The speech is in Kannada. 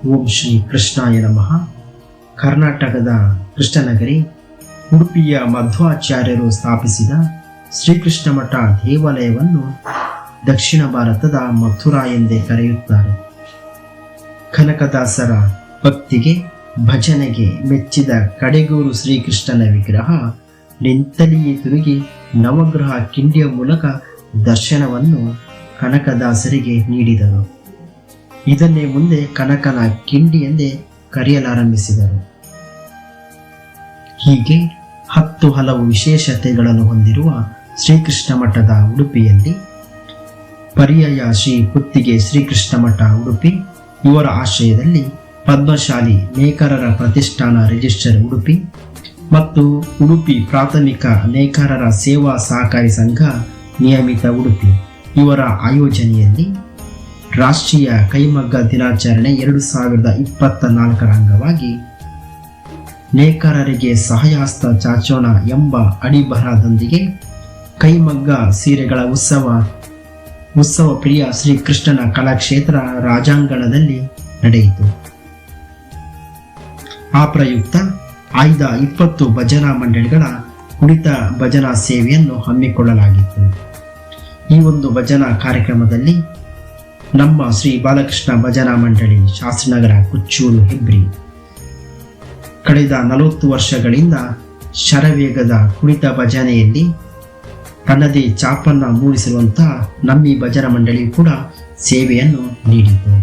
ಓಂ ಶ್ರೀ ಕೃಷ್ಣಾಯ ನಮಃ. ಕರ್ನಾಟಕದ ಕೃಷ್ಣನಗರಿ ಉಡುಪಿಯ ಮಧ್ವಾಚಾರ್ಯರು ಸ್ಥಾಪಿಸಿದ ಶ್ರೀಕೃಷ್ಣ ಮಠ ದೇವಾಲಯವನ್ನು ದಕ್ಷಿಣ ಭಾರತದ ಮಥುರಾ ಎಂದೇ ಕರೆಯುತ್ತಾರೆ. ಕನಕದಾಸರ ಭಕ್ತಿಗೆ ಭಜನೆಗೆ ಮೆಚ್ಚಿದ ಕಡೆಗೂರು ಶ್ರೀಕೃಷ್ಣನ ವಿಗ್ರಹ ನಿಂತಲ್ಲಿಯೇ ತಿರುಗಿ ನವಗ್ರಹ ಕಿಂಡಿಯ ಮೂಲಕ ದರ್ಶನವನ್ನು ಕನಕದಾಸರಿಗೆ ನೀಡಿದರು. ಇದನ್ನೇ ಮುಂದೆ ಕನಕನ ಕಿಂಡಿ ಎಂದೇ ಕರೆಯಲಾರಂಭಿಸಿದರು. ಹೀಗೆ 10 ಹಲವು ವಿಶೇಷತೆಗಳನ್ನು ಹೊಂದಿರುವ ಶ್ರೀಕೃಷ್ಣ ಮಠದ ಉಡುಪಿಯಲ್ಲಿ ಪರ್ಯಾಯ ಶ್ರೀ ಪುತ್ತಿಗೆ ಶ್ರೀಕೃಷ್ಣ ಮಠ ಉಡುಪಿ ಇವರ ಆಶ್ರಯದಲ್ಲಿ ಪದ್ಮಶಾಲಿ ನೇಕಾರರ ಪ್ರತಿಷ್ಠಾನ ರಿಜಿಸ್ಟರ್ ಉಡುಪಿ ಮತ್ತು ಉಡುಪಿ ಪ್ರಾಥಮಿಕ ನೇಕಾರರ ಸೇವಾ ಸಹಕಾರಿ ಸಂಘ ನಿಯಮಿತ ಉಡುಪಿ ಇವರ ಆಯೋಜನೆಯಲ್ಲಿ ರಾಷ್ಟ್ರೀಯ ಕೈಮಗ್ಗ ದಿನಾಚರಣೆ 2024ರ ಅಂಗವಾಗಿ ನೇಕಾರರಿಗೆ ಸಹಾಯಹಸ್ತ ಚಾಚೋಣ ಎಂಬ ಅಡಿಬರಹದೊಂದಿಗೆ ಕೈಮಗ್ಗ ಸೀರೆಗಳ ಉತ್ಸವ ಪ್ರಿಯ ಶ್ರೀಕೃಷ್ಣನ ಕಲಾಕ್ಷೇತ್ರ ರಾಜಾಂಗಣದಲ್ಲಿ ನಡೆಯಿತು. ಆ ಪ್ರಯುಕ್ತ ಆಯ್ದ 20 ಭಜನಾ ಮಂಡಳಿಗಳ ಕುಣಿತ ಭಜನಾ ಸೇವೆಯನ್ನು ಹಮ್ಮಿಕೊಳ್ಳಲಾಗಿತ್ತು. ಈ ಒಂದು ಭಜನಾ ಕಾರ್ಯಕ್ರಮದಲ್ಲಿ ನಮ್ಮ ಶ್ರೀ ಬಾಲಕೃಷ್ಣ ಭಜನಾ ಮಂಡಳಿ ಶಾಸ್ತ್ರಿನಗರ ಕುಚ್ಚೂರು ಹೆಬ್ರಿ ಕಳೆದ 40 ವರ್ಷಗಳಿಂದ ಶರವೇಗದ ಕುಣಿತ ಭಜನೆಯಲ್ಲಿ ತನ್ನದೇ ಛಾಪನ್ನು ಮೂಡಿಸಿರುವಂತಹ ನಮ್ಮಿ ಭಜನಾ ಮಂಡಳಿ ಕೂಡ ಸೇವೆಯನ್ನು ನೀಡಿತು.